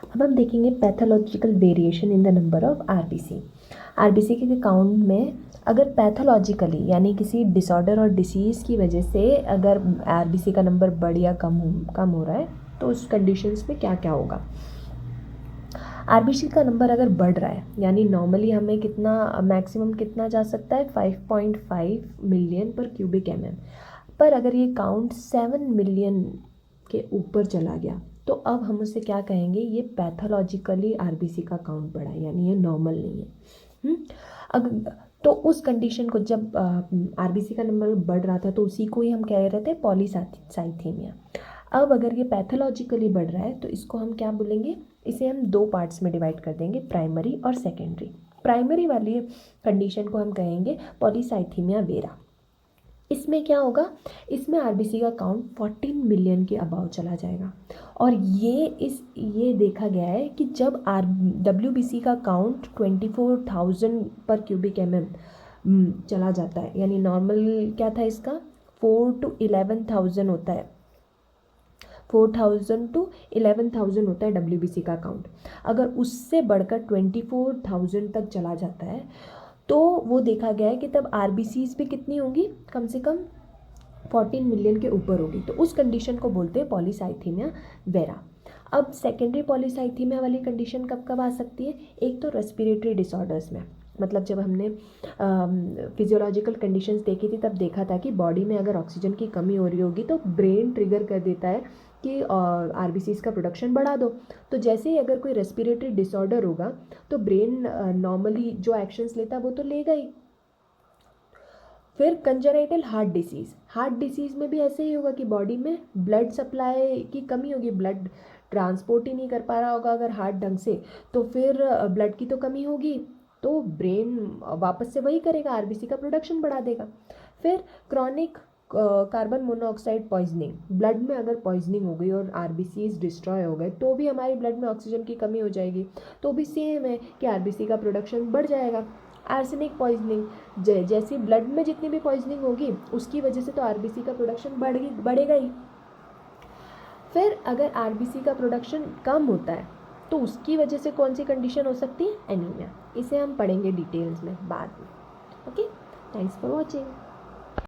अब हम देखेंगे pathological variation in the number of RBC. RBC के काउंट में अगर पैथोलॉजिकली यानी किसी डिसऑर्डर और डिसीज़ की वजह से अगर आरबीसी का नंबर बढ़ या कम हो रहा है तो उस कंडीशंस में क्या क्या होगा। आरबीसी का नंबर अगर बढ़ रहा है यानी नॉर्मली हमें कितना मैक्सिमम कितना जा सकता है 5.5 मिलियन पर क्यूबिक एमएम, पर अगर ये काउंट 7 मिलियन के ऊपर चला गया तो अब हम उससे क्या कहेंगे, ये पैथोलॉजिकली आरबीसी का काउंट बढ़ा है यानी ये नॉर्मल नहीं है। अगर तो उस कंडीशन को जब आरबीसी का नंबर बढ़ रहा था तो उसी को ही हम कह रहे थे पॉलीसाइथीमिया। अब अगर ये पैथोलॉजिकली बढ़ रहा है तो इसको हम क्या बोलेंगे, इसे हम दो पार्ट्स में डिवाइड कर देंगे, प्राइमरी और सेकेंडरी। प्राइमरी वाली कंडीशन को हम कहेंगे पॉलीसाइथीमिया वेरा। इसमें क्या होगा, इसमें आरबीसी का काउंट 14 मिलियन के अबाव चला जाएगा और ये देखा गया है कि जब डब्ल्यूबीसी का काउंट 24,000 पर क्यूबिक एमएम चला जाता है यानी नॉर्मल क्या था इसका 4 to 11,000 होता है, 4,000 to 11,000 होता है डब्ल्यूबीसी का काउंट। अगर उससे बढ़कर 24,000 तक चला जाता है तो वो देखा गया है कि तब आरबीसीज भी कितनी होंगी, कम से कम 14 मिलियन के ऊपर होगी। तो उस कंडीशन को बोलते हैं पॉलीसाइथीमिया वेरा। अब सेकेंडरी पॉलीसाइथीमिया वाली कंडीशन कब कब आ सकती है, एक तो रेस्पिरेटरी डिसऑर्डर्स में, मतलब जब हमने फिजियोलॉजिकल कंडीशंस देखी थी तब देखा था कि बॉडी में अगर ऑक्सीजन की कमी हो रही होगी तो ब्रेन ट्रिगर कर देता है कि आरबीसीज का प्रोडक्शन बढ़ा दो। तो जैसे ही अगर कोई रेस्पिरेटरी डिसऑर्डर होगा तो ब्रेन नॉर्मली जो एक्शंस लेता है वो तो लेगा ही। फिर कंजेनाइटल हार्ट डिसीज़ में भी ऐसे ही होगा कि बॉडी में ब्लड सप्लाई की कमी होगी, ब्लड ट्रांसपोर्ट ही नहीं कर पा रहा होगा अगर हार्ट ढंग से, तो फिर ब्लड की तो कमी होगी तो ब्रेन वापस से वही करेगा, आरबीसी का प्रोडक्शन बढ़ा देगा। फिर chronic carbon monoxide poisoning, blood में अगर पॉइजनिंग हो गई और आरबीसीज डिस्ट्रॉय हो गए तो भी हमारी ब्लड में ऑक्सीजन की कमी हो जाएगी, तो भी सेम है कि आरबीसी का प्रोडक्शन बढ़ जाएगा। आर्सेनिक पॉइजनिंग, जैसी ब्लड में जितनी भी पॉइजनिंग होगी उसकी वजह से तो आरबीसी का प्रोडक्शन बढ़ेगा ही। फिर अगर आरबीसी का प्रोडक्शन कम होता है तो उसकी वजह से कौन सी कंडीशन हो सकती है, एनीमिया। इसे हम पढ़ेंगे डिटेल्स में बाद में। Okay, thanks for watching.